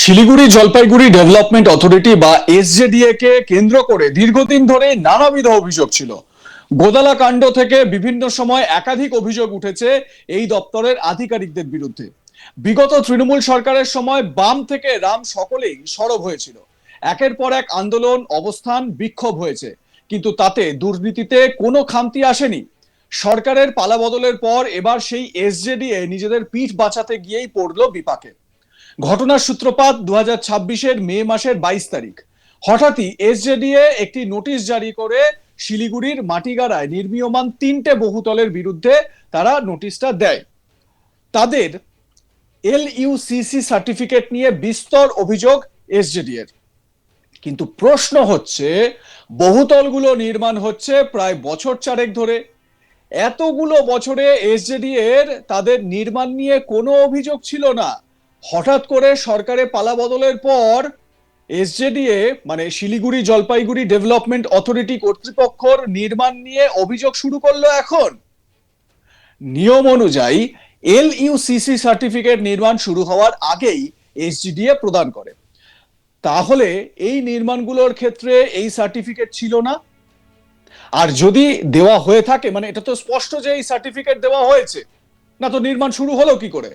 Siliguri Jalpaiguri development authority বা SJDA কে কেন্দ্র করে দীর্ঘদিন ধরে নানাবিধ অভিযোগ ছিল। গোদালা কাণ্ড থেকে বিভিন্ন সময় একাধিক অভিযোগ উঠেছে এই দপ্তরের আধিকারিকদের বিরুদ্ধে। বিগত তৃণমূল সরকারের সময় বাম থেকে রাম সকলেই সরব হয়েছিল। একের পর এক আন্দোলন, অবস্থান, বিক্ষোভ হয়েছে, কিন্তু তাতে দুর্নীতিতে কোনো খামতি আসেনি। সরকারের পালাবদলের পর এবার সেই এসজেডিএ নিজেদের পিঠ বাঁচাতে গিয়েই পড়ল বিপাকে। ঘটনার সূত্রপাত 2026-এর মে মাসের 22 তারিখ। হঠাৎই এসজেডিএ একটি নোটিশ জারি করে শিলিগুড়ির মাটিগাড়ায় নির্মীয়মান 3টে বহুতলের বিরুদ্ধে তারা নোটিশটা দেয়। তাদের এলইউসিসি সার্টিফিকেট নিয়ে বিস্তর অভিযোগ এসজেডিএর। কিন্তু প্রশ্ন হচ্ছে, বহুতলগুলো নির্মাণ হচ্ছে প্রায় বছর চারেক ধরে। এতগুলো বছরে এসজেডিএর তাদের নির্মাণ নিয়ে কোনো অভিযোগ ছিল না। হঠাৎ করে সরকারের পালাবদলের পর এসজেডিএ মানে শিলিগুড়ি জলপাইগুড়ি ডেভেলপমেন্ট অথরিটি কর্তৃপক্ষর নির্মাণ নিয়ে অভিযোগ শুরু করলো এখন। নিয়ম অনুযায়ী এলইউসিসি সার্টিফিকেট নির্মাণ শুরু হওয়ার আগেই এসজেডিএ প্রদান করে। তাহলে এই নির্মাণগুলোর ক্ষেত্রে এই সার্টিফিকেট ছিল না। আর যদি দেওয়া হয়ে থাকে, মানে এটা তো স্পষ্ট যে এই সার্টিফিকেট দেওয়া হয়েছে, না তো নির্মাণ শুরু হলো কি করে?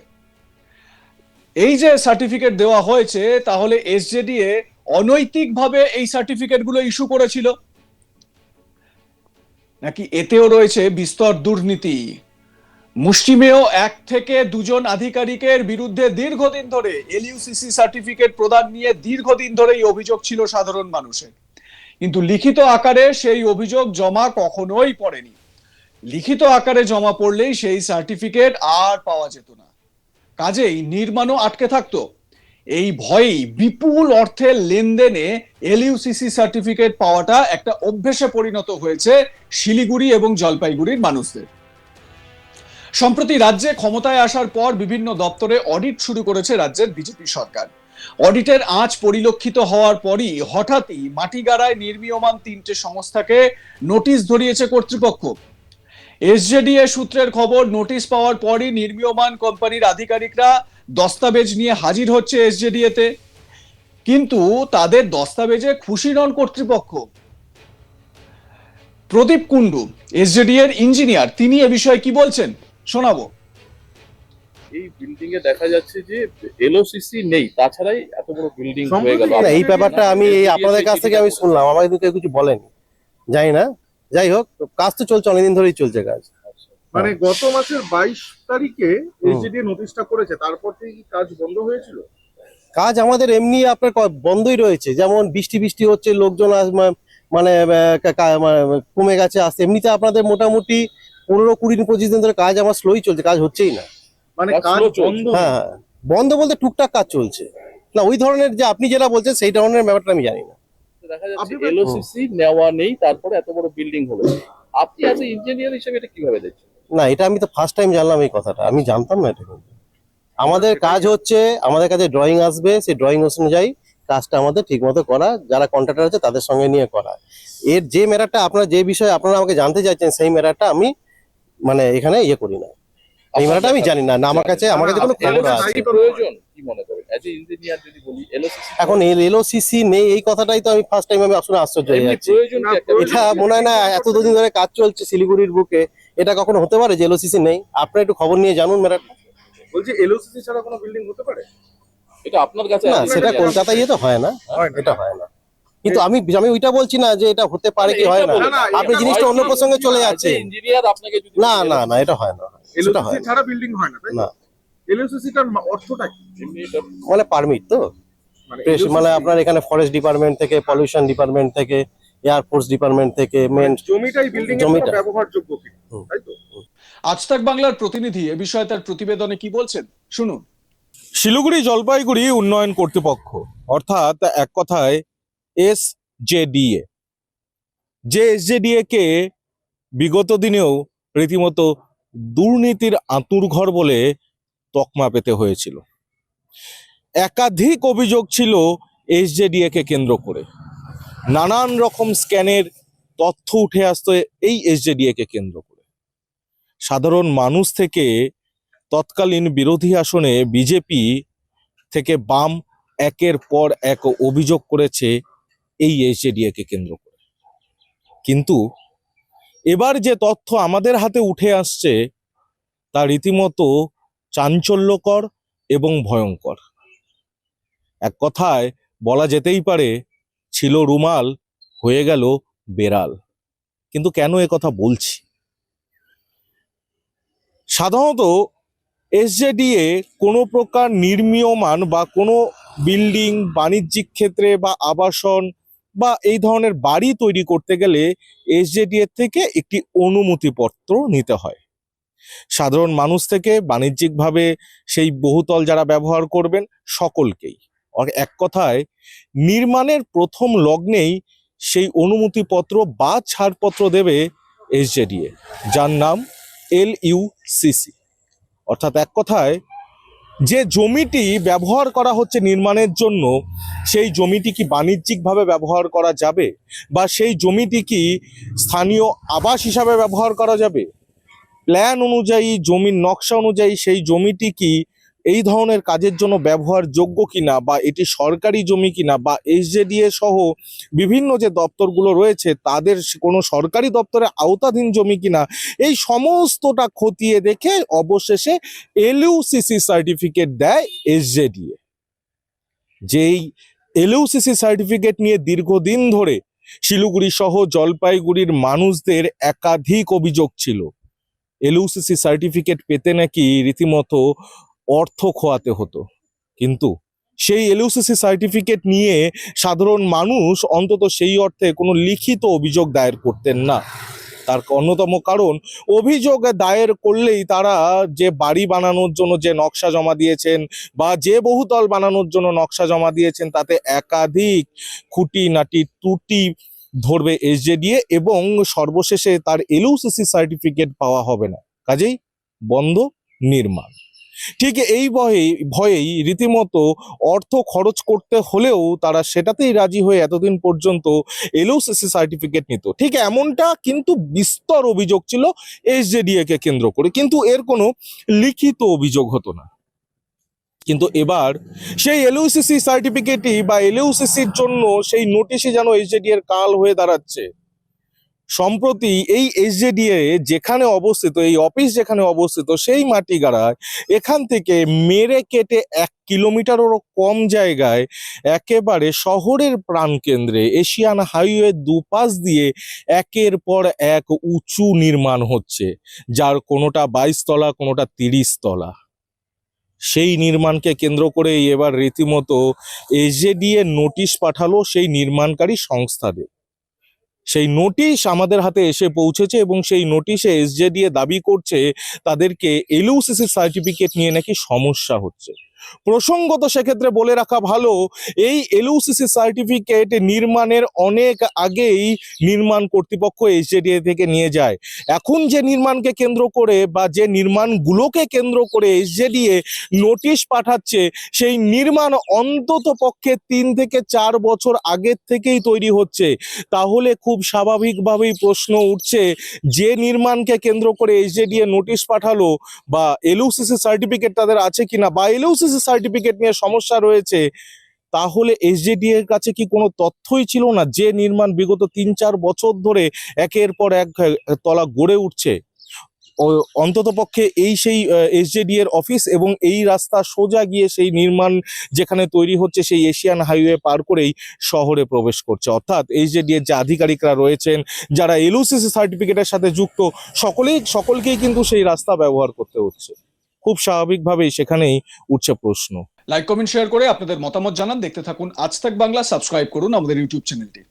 এই যে সার্টিফিকেট দেওয়া হয়েছে, তাহলে এসজেডিএ অনৈতিকভাবে এই সার্টিফিকেটগুলো ইস্যু করেছিল, নাকি এতেও রয়েছে বিস্তর দুর্নীতি? মুষ্টিমেয় 1 থেকে 2জন আধিকারিকের বিরুদ্ধে দীর্ঘদিন ধরে এলইউসিসি সার্টিফিকেট প্রদান নিয়ে দীর্ঘদিন ধরেই অভিযোগ ছিল সাধারণ মানুষের, কিন্তু লিখিত আকারে সেই অভিযোগ জমা কখনোই পড়েনি। লিখিত আকারে জমা পড়লেই সেই সার্টিফিকেট আর পাওয়া যেত না, কাজেই নির্মাণও আটকে থাকতো। এই ভয়েই বিপুল অর্থের লেনদেনে এলইউসিসি সার্টিফিকেট পাওয়াটা একটা অভ্যেসে পরিণত হয়েছে শিলিগুড়ি এবং জলপাইগুড়ির মানুষদের। সম্প্রতি রাজ্যে ক্ষমতায় আসার পর বিভিন্ন দপ্তরে অডিট শুরু করেছে রাজ্যের বিজেপি সরকার। অডিটের আঁচ পরিলক্ষিত হওয়ার পরই হঠাৎই মাটিগাড়ায় নির্মীয়মান 3টে সংস্থাকে নোটিশ ধরিয়েছে কর্তৃপক্ষ। এসজেডিএ সূত্রের খবর, নোটিশ পাওয়ার পরই নির্মীয়মান কোম্পানির আধিকারিকরা দস্তাবেজ নিয়ে হাজির হচ্ছে এসজেডিএ তে, কিন্তু তাদের দস্তাবেজে খুশি নন কর্তৃপক্ষ। প্রদীপ কুন্ডু, এসজেডিএ এর ইঞ্জিনিয়ার, তিনি এ বিষয়ে কি বলছেন শোনাবো। এই বিল্ডিং এ দেখা যাচ্ছে যে এলওসিসি নেই, তাছাড়াই এত বড় বিল্ডিং হয়ে গেল। এই ব্যাপারটা আমি আপনাদের কাছ থেকে আমি শুনলাম, আমাকে তো কেউ কিছু বলেনি, জানি না। যাই হোক, কাজ তো চলছে, অনেকদিন ধরেই চলছে কাজ। মানে গত মাসের 22 তারিখে এসজেডিএ নোটিশটা করেছে, তারপর থেকে কি কাজ বন্ধ হয়েছিল? কাজ আমাদের এমনি আপনার বন্ধই রয়েছে, যেমন বৃষ্টি বৃষ্টি হচ্ছে, লোকজন মানে কমে গেছে আসতে। এমনিতে আপনাদের মোটামুটি 15-20-25 দিন ধরে কাজ আমার স্লোই চলছে, কাজ হচ্ছেই না। মানে কাজ বন্ধ? হ্যাঁ, বন্ধ বলতে টুকটাক কাজ চলছে না, ওই ধরনের যে আপনি যেটা বলছেন সেই ধরনের ব্যাপারটা আমি জানি না। দেখা যাচ্ছে এলওসিসি নেওয়া নেই, তারপরে এত বড় বিল্ডিং হলো। আপনি অ্যাজ এ ইঞ্জিনিয়ার হিসেবে এটা কিভাবে দেখছেন? না, এটা আমি তো ফার্স্ট টাইম জানলাম এই কথাটা, আমি জানতাম না এটা। আমাদের কাজ হচ্ছে, আমাদের কাছে ড্রয়িং আসবে, সেই ড্রয়িং অনুযায়ী কাজটা আমাদের ঠিক মতো করা, যারা কন্ট্রাক্টর আছে তাদের সঙ্গে নিয়ে করা। এর যে ম্যাটারটা আপনারা, যে বিষয়ে আপনারা আমাকে জানতে চাইছেন, সেই ম্যাটারটা আমি মানে এখানে ইয়ে করি না, এই ম্যাটারটা আমি জানি না। আমার কাছে কোনো খবর আছে। প্রয়োজন কি মনে করেন অ্যাজ এ ইঞ্জিনিয়ার যদি বলি এলওসিসি? এখন এলওসিসি নেই এই কথাটাই তো আমি ফার্স্ট টাইম আমি আসলে আশ্চর্য হয়ে যাচ্ছি। এটা মনে হয় না এত দুদিন ধরে কাজ চলছে শিলিগুড়ির বুকে, এটা কখনো হতে পারে যে এলওসিসি নেই? আপনারা একটু খবর নিয়ে জানুন ম্যাটারটা। বলছি এলওসিসি ছাড়া কোনো বিল্ডিং হতে পারে? এটা আপনার কাছে না, সেটা কলকাতায় ইয়ে তো হয় না, এটা হয় না। কিন্তু আমি ওইটা বলছি না যে এটা হতে পারে কি হয় না, আপনি জিনিসটা অন্য প্রসঙ্গে চলে যাচ্ছে। ইঞ্জিনিয়ার আপনাকে যদি না না না, এটা হয় না, সেটা হয় এলওসিসি ছাড়া বিল্ডিং হয় না, তাই না। এলওসিসিটার অর্থটা কি? মানে পারমিট তো, মানে আপনার এখানে ফরেস্ট ডিপার্টমেন্ট থেকে, পলিউশন ডিপার্টমেন্ট থেকে, এয়ারফোর্স ডিপার্টমেন্ট থেকে, মেন জমিটাই বিল্ডিং এর জন্য ব্যবহারযোগ্য কি, তাই তো? আজ তাক বাংলার প্রতিনিধি এ বিষয়ে তার প্রতিবেদনে কি বলছেন শুনুন। শিলিগুড়ি জলপাইগুড়ি উন্নয়ন কর্তৃপক্ষ, অর্থাৎ এক কথায় এসজেডিএ, যে এসজেডিএ কে বিগত দিনেও রীতিমতো দুর্নীতির আঁতুড়ঘর বলে তকমা পেতে হয়েছিল। একাধিক অভিযোগ ছিল এসজেডিএ কে কেন্দ্র করে, নানান রকম স্ক্যানের তথ্য উঠে আসতো এই এসজেডিএ কে কেন্দ্র করে। সাধারণ মানুষ থেকে তৎকালীন বিরোধী আসনে বিজেপি থেকে বাম একের পর এক অভিযোগ করেছে এই এসজেডিএ কে কেন্দ্র করে। কিন্তু এবার যে তথ্য আমাদের হাতে উঠে আসছে তা রীতিমতো চাঞ্চল্যকর এবং ভয়ঙ্কর। এক কথায় বলা যেতেই পারে ছিল রুমাল হয়ে গেল বেড়াল। কিন্তু কেন এ কথা বলছি? সাধারণত এসজেডিএ কোনো প্রকার নির্মীয়মান বা কোনো বিল্ডিং, বাণিজ্যিক ক্ষেত্রে বা আবাসন বা এই ধরনের বাড়ি তৈরি করতে গেলে এসজেডিএ থেকে একটি অনুমতিপত্র নিতে হয়। সাধারণ মানুষ থেকে বাণিজ্যিকভাবে সেই বহুতল যারা ব্যবহার করবেন সকলকেই। এক কথায় নির্মাণের প্রথম লগ্নেই সেই অনুমতিপত্র বা ছাড়পত্র দেবে এসজেডিএ, যার নাম LUCC। অর্থাৎ এক কথায় যে জমিটি ব্যবহার করা হচ্ছে নির্মাণের জন্য, সেই জমিটি কি বাণিজ্যিকভাবে ব্যবহার করা যাবে বা সেই জমিটি কি স্থানীয় আবাস হিসাবে ব্যবহার করা যাবে, প্ল্যান অনুযায়ী জমির নকশা অনুযায়ী সেই জমিটি কি এই ধরনের কাজের জন্য ব্যবহার যোগ্য কিনা বা এটি সরকারি জমি কিনা বা এসজেডিএ সহ বিভিন্ন যে দপ্তরগুলো রয়েছে তাদের কোনো সরকারি দপ্তরের আওতাধীন জমি কিনা, এই সমস্তটা খতিয়ে দেখে অবশেষে LUCC সার্টিফিকেট দেয় এসজেডিএ। যেই LUCC সার্টিফিকেট নিয়ে দীর্ঘদিন ধরে শিলিগুড়ি সহ জলপাইগুড়ির মানুষদের একাধিক অভিযোগ ছিল। LUCC সার্টিফিকেট পেতে নাকি রীতিমতো অর্থ খোয়াতে হতো, কিন্তু সেই LUCC সার্টিফিকেট নিয়ে সাধারণ মানুষ অন্তত সেই অর্থে কোনো লিখিত অভিযোগ দায়ের করতেন না। তার অন্যতম কারণ, অভিযোগ দায়ের করলেই তারা যে বাড়ি বানানোর জন্য যে নকশা জমা দিয়েছেন বা যে বহুতল বানানোর জন্য নকশা জমা দিয়েছেন তাতে একাধিক খুঁটিনাটি ত্রুটি ধরবে এসজেডিএ এবং সর্বশেষে তার LUCC সার্টিফিকেট পাওয়া হবে না, কাজেই বন্ধ নির্মাণ। ঠিক এই ভয়েই রীতিমতো অর্থ খরচ করতে হলেও তারা সেটাতেই রাজি হয়ে এতদিন পর্যন্ত LUCC সার্টিফিকেট নিত। ঠিক এমনটা কিন্তু বিস্তর অভিযোগ ছিল এসজেডিএ কে কেন্দ্র করে, কিন্তু এর কোনো লিখিত অভিযোগ হতো না। কিন্তু এবার সেই LUCC সার্টিফিকেটই বা LUCCর জন্য সেই নোটিশই যেন এসজেডিএ এর কাল হয়ে দাঁড়াচ্ছে। সম্প্রতি এই এসজেডিএ যেখানে অবস্থিত, এই অফিস যেখানে অবস্থিত, সেই মাটিগাড়ায় এখান থেকে মেরে কেটে 1 কিলোমিটারেরও কম জায়গায় একেবারে শহরের প্রাণকেন্দ্রে এশিয়ান হাইওয়ে দুপাশ দিয়ে একের পর এক উঁচু নির্মাণ হচ্ছে, যার কোনোটা 22 তলা, কোনোটা 30 তলা। সেই নির্মাণকে কেন্দ্র করে এবার রীতিমতো এসজেডিএ নোটিশ পাঠালো সেই নির্মাণকারী সংস্থাদের। সেই নোটিশ আমাদের হাতে এসে পৌঁছেছে এবং সেই নোটিশে এসজেডিএ দাবি করছে তাদেরকে LUCC সার্টিফিকেট নিয়ে নাকি সমস্যা হচ্ছে। প্রসঙ্গত সেক্ষেত্রে বলে রাখা ভালো, এই LUCC সার্টিফিকেট নির্মাণের অনেক আগেই নির্মাণ কর্তৃপক্ষ এসজেডিএ থেকে নিয়ে যায়। এখন যে নির্মাণকে কেন্দ্র করে বা যে নির্মাণগুলোকে কেন্দ্র করে এসজেডিএ নোটিশ পাঠাচ্ছে, সেই নির্মাণ অন্তত পক্ষে 3 থেকে 4 বছর আগের থেকেই তৈরি হচ্ছে। তাহলে খুব স্বাভাবিকভাবেই প্রশ্ন উঠছে, যে নির্মাণকে কেন্দ্র করে এসজেডিএ নোটিশ পাঠালো বা LUCC সার্টিফিকেট তাদের আছে কিনা বা LUCC সার্টিফিকেট নিয়ে সমস্যা রয়েছে, তাহলে এসজেডিএ এর কাছে কি কোনো তথ্যই ছিল না যে নির্মাণ বিগত 3-4 বছর ধরে একের পর এক তলা গড়ে উঠছে? অন্তত পক্ষে এই সেই এসজেডিএ এর অফিস এবং এই রাস্তা সোজা গিয়ে সেই নির্মাণ যেখানে তৈরি হচ্ছে সেই এশিয়ান হাইওয়ে পার করেই শহরে প্রবেশ করছে। অর্থাৎ এসজেডিএ এর যে আধিকারিকরা রয়েছেন, যারা LUCC সার্টিফিকেটের সাথে যুক্ত, সকলকেই কিন্তু সেই রাস্তা ব্যবহার করতে হচ্ছে। খুব স্বাভাবিকভাবেই সেখানেই উঠছে প্রশ্ন। লাইক, কমেন্ট, শেয়ার করে আপনাদের মতামত জানান। দেখতে থাকুন আজ তাক বাংলা, সাবস্ক্রাইব করুন আমাদের ইউটিউব চ্যানেলটি।